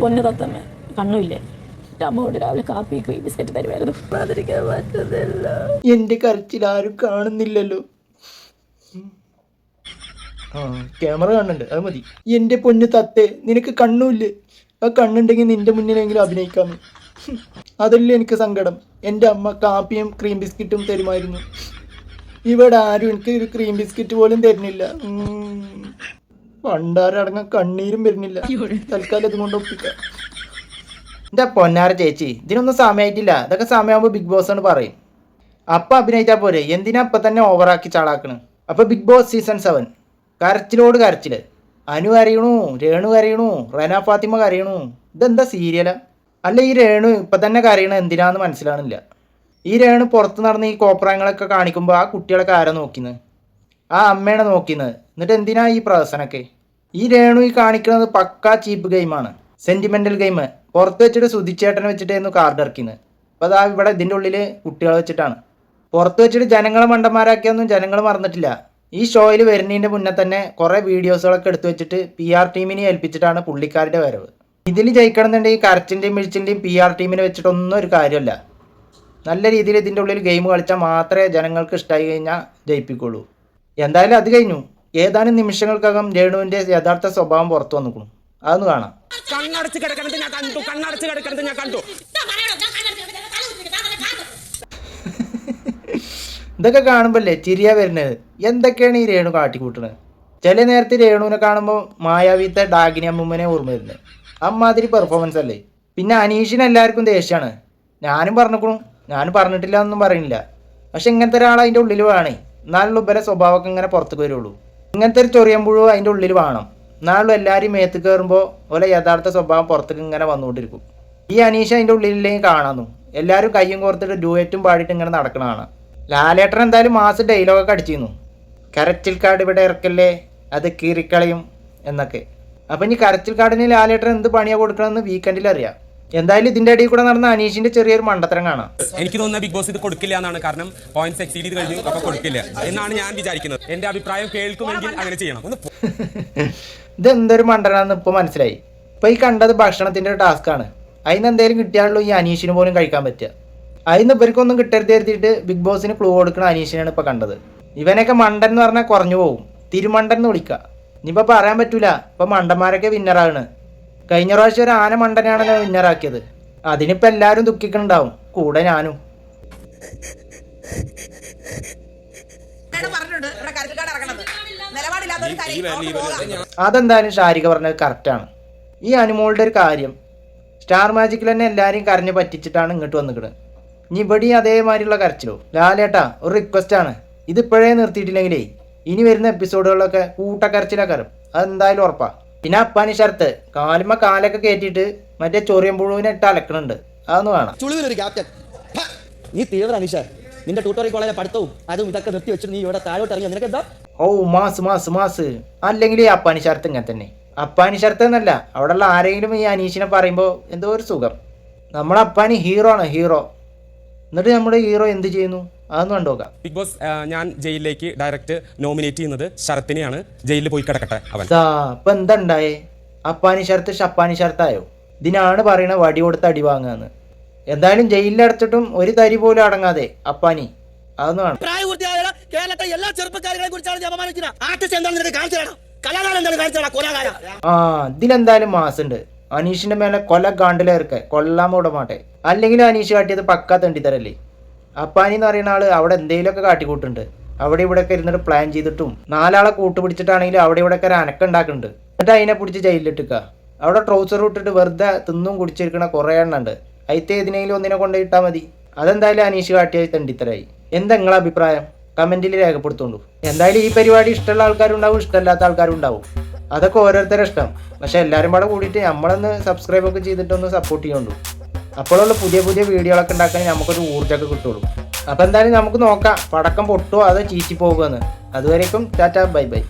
പൊന്നു തത്തമ്മ കണ്ണുമില്ലേ, അമ്മോട് രാവിലെ കാപ്പി ബിസ്ക്കറ്റ് തരുമായിരുന്നു. അതിരിക്കാൻ പറ്റുന്നില്ല. എന്റെ കരച്ചിൽ ആരും കാണുന്നില്ലല്ലോ. ക്യാമറ കാണുന്നുണ്ട്, അത് മതി. എന്റെ പൊന്നു തത്തേ, നിനക്ക് കണ്ണുമില്ലേ? ആ കണ്ണുണ്ടെങ്കിൽ നിന്റെ മുന്നിലെങ്കിലും അഭിനയിക്കാമേ. അതല്ലേ എനിക്ക് സങ്കടം. എൻ്റെ അമ്മ കാപ്പിയും ക്രീം ബിസ്ക്കറ്റും തരുമായിരുന്നു. ഇവിടെ ആരും എനിക്ക് ഒരു ക്രീം ബിസ്ക്കറ്റ് പോലും തരുന്നില്ല. പണ്ടാരടങ്ങാൻ കണ്ണീരും വരുന്നില്ല. തൽക്കാലം ഇതുകൊണ്ട് ഒപ്പിക്കാം. എൻ്റെ പൊന്നാര ചേച്ചി, ഇതിനൊന്നും സമയമായിട്ടില്ല. ഇതൊക്കെ സമയമാകുമ്പോൾ ബിഗ് ബോസ് എന്ന് പറയും. അപ്പം അഭിനയിച്ചാൽ പോരെ, എന്തിനാ അപ്പം തന്നെ ഓവറാക്കി ചാളാക്കണ്? അപ്പോൾ ബിഗ് ബോസ് സീസൺ 7 കരച്ചിലോട് കരച്ചിൽ. അനു കരയണു, രേണു കരയണു, റെന ഫാത്തിമ കരയണു. ഇതെന്താ സീരിയലാ? അല്ല, ഈ രേണു ഇപ്പം തന്നെ കരയണ എന്തിനാന്ന് മനസ്സിലാണില്ല. ഈ രേണു പുറത്ത് നടന്ന് ഈ കോപ്രായങ്ങളൊക്കെ കാണിക്കുമ്പോൾ ആ കുട്ടികളൊക്കെ ആരാ നോക്കുന്നത്? ആ അമ്മയാണ് നോക്കുന്നത്. എന്നിട്ട് എന്തിനാ ഈ പ്രഹസനമൊക്കെ? ഈ രേണു ഈ കാണിക്കുന്നത് പക്കാ ചീപ്പ് ഗെയിമാണ്, സെൻറ്റിമെൻ്റൽ ഗെയിം. പുറത്ത് വെച്ചിട്ട് സുധിച്ചേട്ടനെ വെച്ചിട്ടായിരുന്നു കാർഡ് ഇറക്കുന്നത്. അപ്പോൾ അതാ ഇവിടെ ഇതിൻ്റെ ഉള്ളിൽ കുട്ടികളെ വെച്ചിട്ടാണ്. പുറത്ത് വെച്ചിട്ട് ജനങ്ങളെ മണ്ടന്മാരാക്കിയൊന്നും ജനങ്ങൾ മറന്നിട്ടില്ല. ഈ ഷോയിൽ വരുന്നതിൻ്റെ മുന്നേ തന്നെ കുറേ വീഡിയോസുകളൊക്കെ എടുത്തു വെച്ചിട്ട് PR ടീമിനെ ഏൽപ്പിച്ചിട്ടാണ് പുള്ളിക്കാരുടെ വരവ്. ഇതിൽ ജയിക്കണമെന്നുണ്ടെങ്കിൽ കരച്ചിൻ്റെയും മിഴിച്ചിൻ്റെയും PR ടീമിനെ വെച്ചിട്ടൊന്നും ഒരു കാര്യമല്ല. നല്ല രീതിയിൽ ഇതിൻ്റെ ഉള്ളിൽ ഗെയിം കളിച്ചാൽ മാത്രമേ ജനങ്ങൾക്ക് ഇഷ്ടമായി കഴിഞ്ഞാൽ ജയിപ്പിക്കുള്ളൂ. എന്തായാലും അത് കഴിഞ്ഞു. ഏതാനും നിമിഷങ്ങൾക്കകം രേണുവിൻ്റെ യഥാർത്ഥ സ്വഭാവം പുറത്തു വന്നിരിക്കുന്നു. അതൊന്ന് കാണാം. ഇതൊക്കെ കാണുമ്പോഴല്ലേ ചിരിയാ വരുന്നത്. എന്തൊക്കെയാണ് ഈ രേണു കാട്ടിക്കൂട്ടുന്നത്? ചില നേരത്തെ രേണുവിനെ കാണുമ്പോൾ മായാവിത്തെ ഡാഗിനി അമ്മൂമ്മനെ ഓർമ്മ വരുന്നത്. അമ്മാതിരി പെർഫോമൻസ് അല്ലേ. പിന്നെ അനീഷിന് എല്ലാവർക്കും ദേഷ്യമാണ്. ഞാനും പറഞ്ഞിട്ടില്ല എന്നൊന്നും പറയുന്നില്ല. പക്ഷെ ഇങ്ങനത്തെ ഒരാൾ അതിൻ്റെ ഉള്ളിൽ വേണേ, എന്നാലുള്ള ഉപര സ്വഭാവമൊക്കെ ഇങ്ങനെ പുറത്തേക്ക് വരുള്ളൂ. ഇങ്ങനത്തെ ഒരു ചൊറിയുമ്പോഴും അതിൻ്റെ ഉള്ളിൽ വേണം, എന്നാലും എല്ലാവരും മേത്ത് കയറുമ്പോൾ ഓലെ യഥാർത്ഥ സ്വഭാവം പുറത്തേക്ക് ഇങ്ങനെ വന്നുകൊണ്ടിരിക്കും. ഈ അനീഷ് അതിൻ്റെ ഉള്ളിലേക്ക് കാണാന്നു. എല്ലാവരും കയ്യും കോർത്തിട്ട് ഡ്യൂയറ്റും പാടിയിട്ട് ഇങ്ങനെ നടക്കണതാണ്. ലാലേട്ടൻ എന്തായാലും മാസ് ഡയലോഗൊക്കെ അടിച്ചിരുന്നു. കരച്ചിൽ കാർഡ് ഇവിടെ ഇറക്കല്ലേ, അത് കീറിക്കളയും എന്നൊക്കെ. അപ്പം ഇനി കരച്ചിൽ കാർഡിന് ലാലേട്ടൻ എന്ത് പണിയാണ് കൊടുക്കണമെന്ന് വീക്കെൻഡിൽ അറിയാം. എന്തായാലും ഇതിന്റെ ഇടയിൽ കൂടെ നടന്ന അനീഷിന്റെ ചെറിയൊരു മണ്ടത്തരം കാണാം. എനിക്ക് തോന്നുന്ന ബിഗ് ബോസ് ഇത് കൊടുക്കില്ല എന്നാണ്. കാരണം പോയിന്റ്സ് എക്സീഡ് ചെയ്ത് കഴിഞ്ഞു അപ്പൊ കൊടുക്കില്ല എന്നാണ് ഞാൻ വിചാരിക്കുന്നത്. എന്റെ അഭിപ്രായം കേൾക്കുമെങ്കിൽ അങ്ങനെ ചെയ്യണം. ഇതെന്തൊരു മണ്ടനാന്ന് ഇപ്പൊ മനസ്സിലായി. ഇപ്പൊ ഈ കണ്ടത് ഭക്ഷണത്തിന്റെ ടാസ്ക് ആണ്. അതിന് എന്തെങ്കിലും കിട്ടിയാലുള്ളൂ ഈ അനീഷിന് പോലും കഴിക്കാൻ പറ്റുക. അതിന് ഇവർക്കൊന്നും കിട്ടരുത് എഴുതിയിട്ട് ബിഗ് ബോസിന് ക്ലൂ കൊടുക്കുന്ന അനീഷിനാണ് ഇപ്പൊ കണ്ടത്. ഇവനൊക്കെ മണ്ടൻ എന്ന് പറഞ്ഞാൽ കുറഞ്ഞു പോകും, തിരുമണ്ടൻ എന്ന് വിളിക്കുക. ഇനിയിപ്പോൾ പറയാൻ പറ്റൂല, ഇപ്പൊ മണ്ടന്മാരൊക്കെ വിന്നറാണ്. കഴിഞ്ഞ പ്രാവശ്യം ഒരു ആന മണ്ടനാണല്ലോ വിന്നറാക്കിയത്. അതിനിപ്പോൾ എല്ലാവരും ദുഃഖിക്കുന്നുണ്ടാവും, കൂടെ ഞാനും. അതെന്തായാലും ഷാരിക പറഞ്ഞത് കറക്റ്റാണ്. ഈ അനുമോളുടെ ഒരു കാര്യം, സ്റ്റാർ മാജിക്കിൽ തന്നെ എല്ലാവരെയും കരഞ്ഞ് പറ്റിച്ചിട്ടാണ് ഇങ്ങോട്ട് വന്നിക്കുന്നത്. ഇനി ഇവിടെയും അതേമാതിരിയുള്ള കരച്ചിലോ? ലാലേട്ടാ, ഒരു റിക്വസ്റ്റാണ്, ഇതിപ്പോഴേ നിർത്തിയിട്ടില്ലെങ്കിലേ ഇനി വരുന്ന എപ്പിസോഡുകളിലൊക്കെ കൂട്ടക്കരച്ചിലൊക്കെ അതെന്തായാലും ഉറപ്പാ. പിന്നെ അപ്പാനി ശരത്ത് കാലുമ്മ കാലൊക്കെ കയറ്റിയിട്ട് മറ്റേ ചൊറിയം പുഴുവിനെ ഇട്ട് അലക്കണുണ്ട്, അതൊന്ന് വേണം. ചുളിവിലൊരു ക്യാപ്റ്റൻ, നീ തീവ്ര അനീഷ, നിന്റെ ട്യൂട്ടോറിയൽ കോളേജിലെ പഠിത്തവും അതും ഇതൊക്കെ നിർത്തി വെച്ചിട്ട് നീ ഇവിടെ താഴോട്ട് ഇറങ്ങി നിനക്ക് എന്താ? ഓ മാസ് അല്ലെങ്കിൽ ഈ അപ്പാനി ശരത്ത് ഇങ്ങനെ തന്നെ. അപ്പാനി ശരത്ത് എന്നല്ല, അവിടെയുള്ള ആരെങ്കിലും ഈ അനീഷിനെ പറയുമ്പോൾ എന്തോ ഒരു സുഖം. നമ്മുടെ അപ്പാനി ഹീറോ ആണ്, ഹീറോ. എന്നിട്ട് നമ്മുടെ ഹീറോ എന്ത് ചെയ്യുന്നു അതൊന്നും കണ്ടുനോക്കാം. ബിഗ് ബോസ് ഞാൻ ജയിലിലേക്ക് ഡയറക്റ്റ് നോമിനേറ്റ് ചെയ്യുന്നത് ശരത്തിനെയാണ്. ജയിലിൽ പോയി കിടക്കട്ടെ അവൻ. ഇപ്പൊ എന്താ ഉണ്ടായേ? അപ്പാനി ശരത്ത് ഷപ്പാനി ശരത്തായോ? ഇതിനാണ് പറയണ വടി കൊടുത്ത് അടി വാങ്ങുകയെന്ന്. എന്തായാലും ജയിലിലടച്ചിട്ടും ഒരു തരി പോലും അടങ്ങാതെ അപ്പാനി, അതൊന്നും വേണം. കേരളത്തെ എല്ലാ ചെറുപ്പക്കാരെ കുറിച്ചാണ് ഇതിലെന്തായാലും മാസുണ്ട്. അനീഷിന്റെ മേലെ കൊല ഗാണ്ടിലേർക്കെ കൊല്ലാമ വിടമാട്ടെ. അല്ലെങ്കിൽ അനീഷ് കാട്ടിയത് പക്കാ തെണ്ടിത്തരല്ലേ. അപ്പാനി എന്ന് പറയുന്ന ആള് അവിടെ എന്തെങ്കിലുമൊക്കെ കാട്ടിക്കൂട്ടുണ്ട്. അവിടെ ഇവിടെയൊക്കെ ഇരുന്നിട്ട് പ്ലാൻ ചെയ്തിട്ടും 4 ആളെ കൂട്ടുപിടിച്ചിട്ടാണെങ്കിലും അവിടെ ഇവിടെയൊക്കെ ഒരു അനക്കം ഉണ്ടാക്കുന്നുണ്ട്. എന്നിട്ട് അതിനെ പിടിച്ച് ജയിലിലിട്ടുക. അവിടെ ട്രൗസർ ഇട്ടിട്ട് വെറുതെ തിന്നും കുടിച്ചിരിക്കണ കുറേ എണ്ണുണ്ട്. അതിത്തെ ഏതിനെങ്കിലും ഒന്നിനെ കൊണ്ടുപോയിട്ടാൽ മതി. അതെന്തായാലും അനീഷ് കാട്ടിയ തെണ്ടിത്തരായി. എന്താ നിങ്ങളെ അഭിപ്രായം? കമന്റിൽ രേഖപ്പെടുത്തുള്ളൂ. എന്തായാലും ഈ പരിപാടി ഇഷ്ടമുള്ള ആൾക്കാരുണ്ടാവും, ഇഷ്ടമില്ലാത്ത ആൾക്കാരും ഉണ്ടാവും. അതൊക്കെ ഓരോരുത്തരുടെ ഇഷ്ടം. പക്ഷെ എല്ലാവരും കൂടെ കൂടിയിട്ട് നമ്മളൊന്ന് സബ്സ്ക്രൈബൊക്കെ ചെയ്തിട്ടൊന്ന് സപ്പോർട്ട് ചെയ്യുള്ളൂ. അപ്പോഴുള്ള പുതിയ വീഡിയോകളൊക്കെ ഉണ്ടാക്കാൻ നമുക്കൊരു ഊർജ്ജമൊക്കെ കിട്ടുള്ളൂ. അപ്പോൾ എന്തായാലും നമുക്ക് നോക്കാം, പടക്കം പൊട്ടുമോ അതോ ചീറ്റി പോകുമെന്ന്. അതുവരേക്കും ടാറ്റാ, ബൈ ബൈ.